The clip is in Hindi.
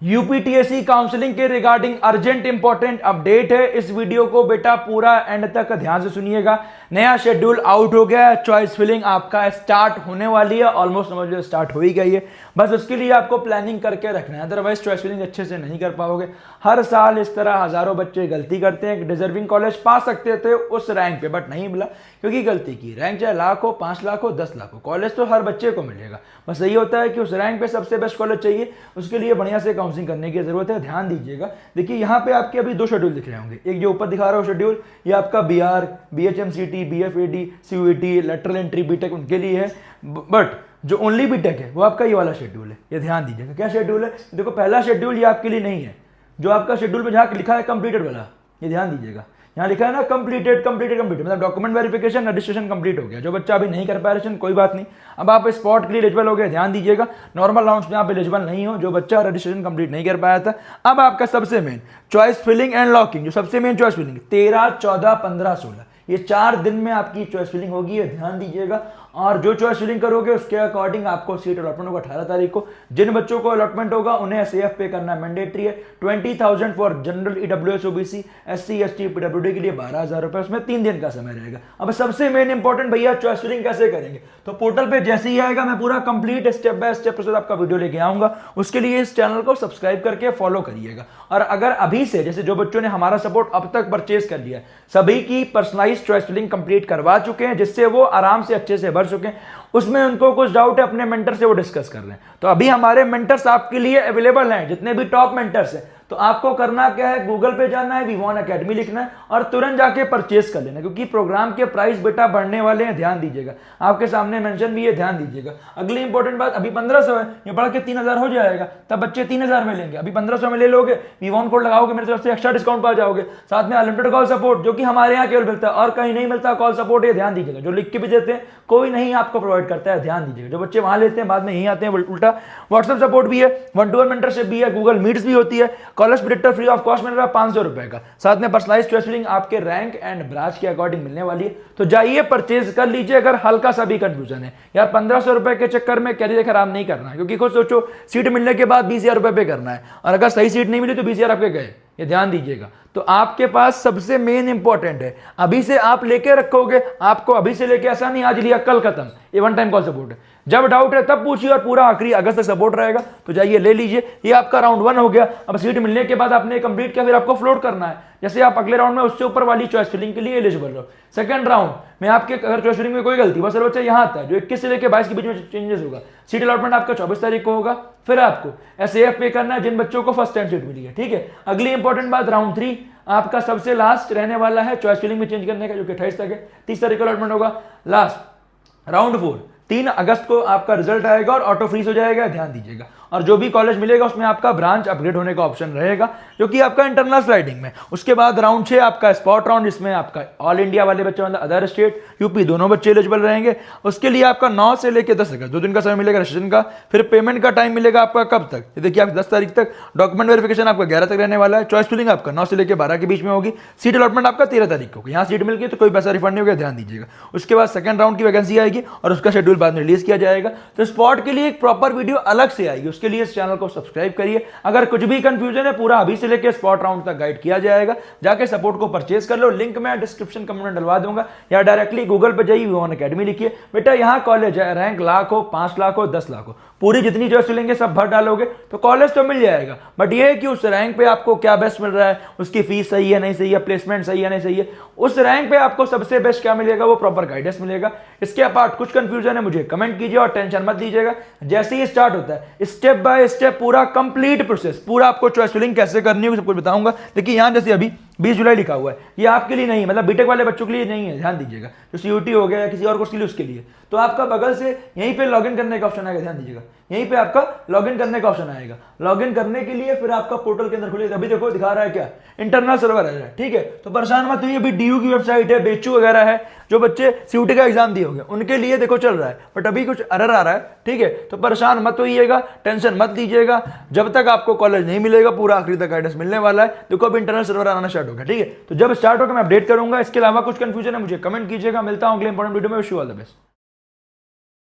यूपीटीएससी काउंसलिंग के रिगार्डिंग अर्जेंट इंपॉर्टेंट अपडेट है। इस वीडियो को बेटा पूरा एंड तक ध्यान से सुनिएगा। नया शेड्यूल आउट हो गया है, चॉइस फिलिंग आपका स्टार्ट होने वाली है, ऑलमोस्ट समझ लो स्टार्ट हो ही गई है। बस उसके लिए आपको प्लानिंग करके रखना है, अदरवाइज चॉइस फिलिंग अच्छे से नहीं कर पाओगे। हर साल इस तरह हजारों बच्चे गलती करते हैं। डिजर्विंग कॉलेज पा सकते थे उस रैंक पे, बट नहीं मिला क्योंकि गलती की। रैंक चाहे लाख हो, 5 लाख हो, 10 लाख हो, कॉलेज तो हर बच्चे को मिलेगा। बस यही होता है कि उस रैंक पे सबसे बेस्ट कॉलेज चाहिए, उसके लिए बढ़िया से काउंसलिंग करने की जरूरत है। ध्यान दीजिएगा। देखिए यहाँ पे आपके अभी 2 शेड्यूल दिख रहे होंगे। एक जो ऊपर दिखा रहा हो शेड्यूल, ये आपका BR, BHMCT, BFAD, CUET, lateral entry, BTech उनके लिए है। बट जो ओनली बीटेक है वो आपका ये वाला शेड्यूल है। ये ध्यान दीजिएगा। क्या शेड्यूल है? देखो पहला शेड्यूल ये आपके लिए नहीं है। जो आपका शेड्यूल में जहाँ लिखा है कंप्लीटेड वाला, ये ध्यान दीजिएगा। यहाँ लिखा है ना कंप्लीटेड मतलब डॉक्यूमेंट वेरिफिकेशन रजिस्ट्रेशन कंप्लीट हो गया। जो बच्चा अभी नहीं कर पाया रजिस्ट्रेशन, कोई बात नहीं, अब आप स्पॉट के लिए एलिजिबल हो गए। ध्यान दीजिएगा, नॉर्मल राउंड्स में आप एलिजिबल नहीं हो। जो बच्चा रजिस्ट्रेशन कंप्लीट नहीं कर पाया था, अब आपका सबसे main choice filling and locking, जो सबसे मेन चॉइस फिलिंग 13, 14, 15, 16 ये 4 दिन में आपकी चॉइस फिलिंग होगी। ध्यान दीजिएगा। और जो चॉइस फिलिंग करोगे उसके अकॉर्डिंग आपको सीट अलॉटमेंट होगा 18 तारीख को। जिन बच्चों को अलॉटमेंट होगा उन्हें एसएएफ पे करना मैंडेटरी है। 20,000 for general EWS OBC, SC ST PWD के लिए 12,000 रुपए, उसमें 3 दिन का समय रहेगा। अब सबसे मेन इंपॉर्टेंट भैया चॉइस फिलिंग कैसे करेंगे, तो पोर्टल पे जैसे ही आएगा मैं पूरा complete step by step process आपका वीडियो लेके आऊंगा। उसके लिए इस चैनल को सब्सक्राइब करके फॉलो करिएगा। और अगर अभी से, जैसे जो बच्चों ने हमारा सपोर्ट अब तक परचेज कर लिया, सभी की पर्सनलाइज्ड चॉइस फिलिंग कंप्लीट करवा चुके हैं, जिससे वो आराम से अच्छे से भर चुके हैं। उसमें उनको कुछ डाउट है, अपने मेंटर से वो डिस्कस कर रहे हैं। तो अभी हमारे मेंटर्स आपके लिए अवेलेबल हैं, जितने भी टॉप मेंटर्स हैं। तो आपको करना क्या है, गूगल पे जाना है, वीवॉन एकेडमी लिखना है और तुरंत जाके परचेस कर लेना, क्योंकि प्रोग्राम के प्राइस बेटा बढ़ने वाले हैं। ध्यान दीजिएगा, आपके सामने मेंशन भी है, ध्यान दीजिएगा। अगली इंपॉर्टेंट बात, अभी 1500 है, ये बढ़ के 3000 हो जाएगा, तब बच्चे 3000 में लेंगे। अभी 1500 में ले लोगे, वीवॉन कोड लगाओगे, मेरी तरफ से एक्स्ट्रा डिस्काउंट पा जाओगे। साथ में अनलिमिटेड कॉल सपोर्ट, जो कि हमारे यहाँ केवल मिलता है और कहीं नहीं मिलता कॉल सपोर्ट। ये ध्यान दीजिएगा, जो लिख के भी देते हैं कोई नहीं आपको प्रोवाइड करता है। ध्यान दीजिएगा, जो बच्चे वहां लेते हैं बाद में यहीं आते हैं उल्टा। व्हाट्सएप सपोर्ट भी है, 1-to-1 मेंटरशिप भी है, गूगल मीट्स भी होती है, कॉलेज प्रोडक्टर फ्री ऑफ कॉस्ट मिल रहा है 500 रुपए का। साथ में पर्सनलाइज्ड चॉइस फिलिंग आपके रैंक एंड ब्रांच के अकॉर्डिंग मिलने वाली है। तो जाइए परचेज कर लीजिए। अगर हल्का सा भी कंफ्यूजन है यार, 1500 रुपए के चक्कर में कैरियर खराब नहीं करना है, क्योंकि खुद सोचो सीट मिलने के बाद 20,000 रुपए पे करना है, और अगर सही सीट नहीं मिली तो 20,000 आपके गए। ये ध्यान दीजिएगा। तो आपके पास सबसे मेन इंपॉर्टेंट है, अभी से आप लेके रखोगे, आपको अभी से लेके ऐसा नहीं आज लिया कल खत्म। ये 1 टाइम कॉल सपोर्ट है, जब डाउट है तब पूछिए, और पूरा आखिरी अगस्त तक सपोर्ट रहेगा। तो जाइए ले लीजिए। ये आपका राउंड 1 हो गया। अब सीट मिलने के बाद आपने कंप्लीट किया, फिर आपको फ्लोट करना है। जैसे आप अगले राउंड में उससे ऊपर वाली चॉइस फिलिंग के लिए एलिजिबल हो। सेकंड राउंड में आपके अगर चॉइस फिलिंग में कोई गलती, बस बच्चा यहाँ आता है, जो 21 से लेकर 22 के बीच में चेंजेस होगा। सीट अलॉटमेंट आपका 24 तारीख को होगा। फिर आपको एसएएफ पे करना है जिन बच्चों को फर्स्ट टाइम सीट मिली है। ठीक है। अगली इंपॉर्टेंट बात, राउंड 3 आपका सबसे लास्ट रहने वाला है चॉइस फिलिंग में चेंज करने का, जो कि 28 तक है। 30 तारीख को अलॉटमेंट होगा। लास्ट राउंड 4 3 अगस्त को आपका रिजल्ट आएगा और ऑटो फ्रीज हो जाएगा। ध्यान दीजिएगा। और जो भी कॉलेज मिलेगा उसमें आपका ब्रांच अपग्रेड होने का ऑप्शन रहेगा, जो कि आपका इंटरनल स्लाइडिंग में। उसके बाद राउंड 6 आपका स्पॉट राउंड, जिसमें आपका ऑल इंडिया वाले बच्चे मतलब अदर स्टेट यूपी दोनों बच्चे एलिजिबल रहेंगे। उसके लिए आपका 9 से लेकर 10 अगस्त 2 दिन का समय मिलेगा रजिस्ट्रेशन का। फिर पेमेंट का टाइम मिलेगा आपका कब तक, ये देखिए आप 10 तारीख तक। डॉक्यूमेंट वेरिफिकेशन आपका 11 तक रहने वाला है। चॉइस फिलिंग आपका 9 से लेकर 12 के बीच में होगी। सीट अलॉटमेंट आपका 13 तारीख को। यहाँ सीट मिल गई तो कोई पैसा रिफंड नहीं होगा। ध्यान दीजिएगा। उसके बाद सेकंड राउंड की वैकेंसी आएगी और उसका शेड्यूल बाद में रिलीज किया जाएगा। तो स्पॉट के लिए एक प्रॉपर वीडियो अलग से आएगी, उसके लिए इस चैनल को सब्सक्राइब करिए। अगर कुछ भी कंफ्यूजन है, पूरा अभी से लेकर स्पॉट राउंड तक गाइड किया जाएगा। जाके सपोर्ट को परचेज कर लो। लिंक मैं डिस्क्रिप्शन कमेंट में डलवा दूंगा, या डायरेक्टली गूगल पे जाइए, वीवॉन एकेडमी लिखिए। बेटा यहाँ कॉलेज है, रैंक लाख हो, 5 लाख हो, 10 लाख हो, पूरी जितनी चॉइस लेंगे सब भर डालोगे तो कॉलेज तो मिल जाएगा। बट ये है कि उस रैंक पे आपको क्या बेस्ट मिल रहा है, उसकी फीस सही है नहीं सही है, प्लेसमेंट सही है नहीं सही है, उस रैंक पे आपको सबसे बेस्ट क्या मिलेगा, वो प्रॉपर गाइडेंस मिलेगा। इसके अपार्ट कुछ कंफ्यूजन है मुझे कमेंट कीजिए और टेंशन मत लीजिएगा। जैसे ही स्टार्ट होता है स्टेप बाय स्टेप पूरा कंप्लीट प्रोसेस, पूरा आपको चॉइस फिलिंग कैसे करनी है सब कुछ बताऊंगा। देखिए यहाँ जैसे अभी 20 जुलाई लिखा हुआ है, ये आपके लिए नहीं है, मतलब बीटेक वाले बच्चों के लिए नहीं है। ध्यान दीजिएगा। जो सीयूटी हो गया या किसी और कोर्स के लिए उसके लिए, तो आपका बगल से यहीं पे लॉगिन करने का ऑप्शन आएगा। ध्यान दीजिएगा, यहीं पे आपका लॉगिन करने का ऑप्शन आएगा। लॉगिन करने के लिए फिर आपका पोर्टल के अंदर खुलेगा। अभी देखो दिखा रहा है क्या, इंटरनल सर्वर है। ठीक है। तो परेशान मत हुई, अभी डीयू की वेबसाइट है, बेचू वगैरह है, जो बच्चे सीयूटी का एग्जाम दिए होंगे उनके लिए देखो चल रहा है, बट अभी कुछ एरर आ रहा है। ठीक है। तो परेशान मत होइएगा, टेंशन मत लीजिएगा। जब तक आपको कॉलेज नहीं मिलेगा पूरा आखिरी तक गाइडेंस मिलने वाला है। देखो अभी इंटरनल सर्वर आना स्टार्ट होगा। ठीक है। तो जब स्टार्ट होगा मैं अपडेट करूंगा। इसके अलावा कुछ कंफ्यूजन है मुझे कमेंट कीजिएगा। मिलता हूं अगले इंपॉर्टेंट वीडियो में। Wish you all the best.